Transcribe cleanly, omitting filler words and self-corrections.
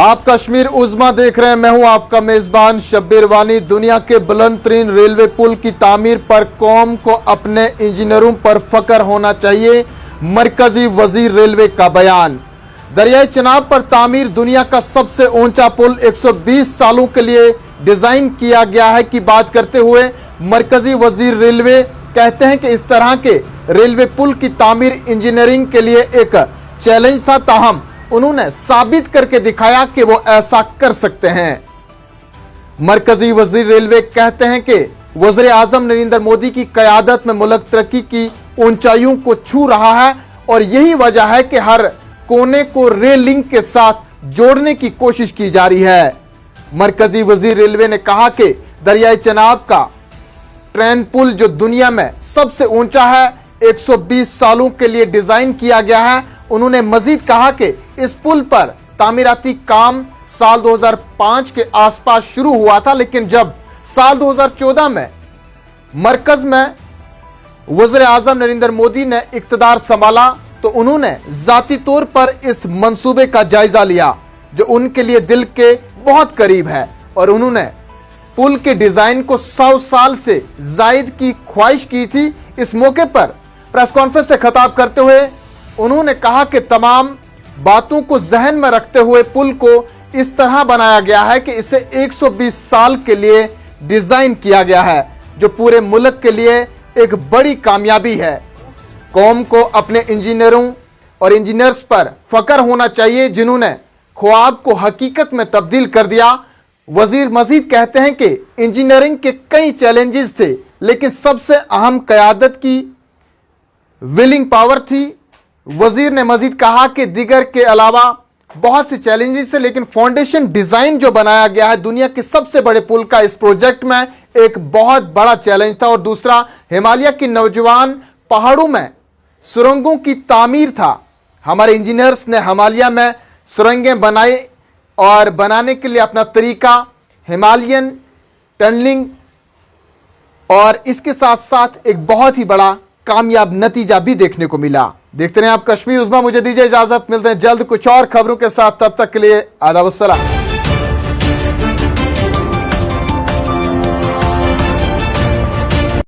आप कश्मीर उज़्मा देख रहे हैं। मैं हूं आपका मेजबान शब्बीर वानी। दुनिया के बुलंद तरीन रेलवे पुल की तामीर पर कौम को अपने इंजीनियरों पर फख्र होना चाहिए, मरकजी वजीर रेलवे का बयान। दरियाई चनाब पर तामीर दुनिया का सबसे ऊंचा पुल 120 सालों के लिए डिजाइन किया गया है की बात करते हुए मरकजी वजीर रेलवे कहते हैं कि इस तरह के रेलवे पुल की तामीर इंजीनियरिंग के लिए एक चैलेंज था, ताहम उन्होंने साबित करके दिखाया कि वो ऐसा कर सकते हैं। मरकजी वजीर रेलवे कहते हैं कि वज़ीर आज़म नरेंद्र मोदी की क़यादत में मुल्क तरक्की की ऊंचाइयों को छू रहा है और यही वजह है कि हर कोने को रेल लिंक के साथ जोड़ने की कोशिश की जा रही है। मरकजी वजीर रेलवे ने कहा कि दरियाई चनाब का ट्रेन पुल जो दुनिया में सबसे ऊंचा है, 120 सालों के लिए डिजाइन किया गया है। उन्होंने मजीद कहा कि इस पुल पर तामीराती काम साल 2005 के आसपास शुरू हुआ था, लेकिन जब साल 2014 में मरकज में वज़ीर आज़म नरेंद्र मोदी ने इख्तिदार संभाला तो उन्होंने जाती तौर पर इस मंसूबे का जायजा लिया जो उनके लिए दिल के बहुत करीब है, और उन्होंने पुल के डिजाइन को 100 साल से जायद की ख्वाहिश की थी। इस मौके पर प्रेस कॉन्फ्रेंस से खिताब करते हुए उन्होंने कहा कि तमाम बातों को जहन में रखते हुए पुल को इस तरह बनाया गया है कि इसे 120 साल के लिए डिजाइन किया गया है, जो पूरे मुल्क के लिए एक बड़ी कामयाबी है। कौम को अपने इंजीनियरों और इंजीनियर्स पर फख्र होना चाहिए जिन्होंने ख्वाब को हकीकत में तब्दील कर दिया। वजीर मजीद कहते हैं कि इंजीनियरिंग के कई चैलेंजेस थे, लेकिन सबसे अहम क़यादत की विलिंग पावर थी। वजीर ने मजीद कहा कि दिगर के अलावा बहुत से चैलेंजेस है, लेकिन फाउंडेशन डिजाइन जो बनाया गया है दुनिया के सबसे बड़े पुल का इस प्रोजेक्ट में एक बहुत बड़ा चैलेंज था। और दूसरा हिमालय की नौजवान पहाड़ों में सुरंगों की तामीर था। हमारे इंजीनियर्स ने हिमालय में सुरंगें बनाई और बनाने के लिए अपना तरीका हिमालयन टनलिंग, और इसके साथ साथ एक बहुत ही बड़ा कामयाब नतीजा भी देखने को मिला। देखते रहे आप कश्मीर उज़्मा। मुझे दीजिए इजाजत, मिलते हैं जल्द कुछ और खबरों के साथ। तब तक के लिए आदाब अस्सलाम।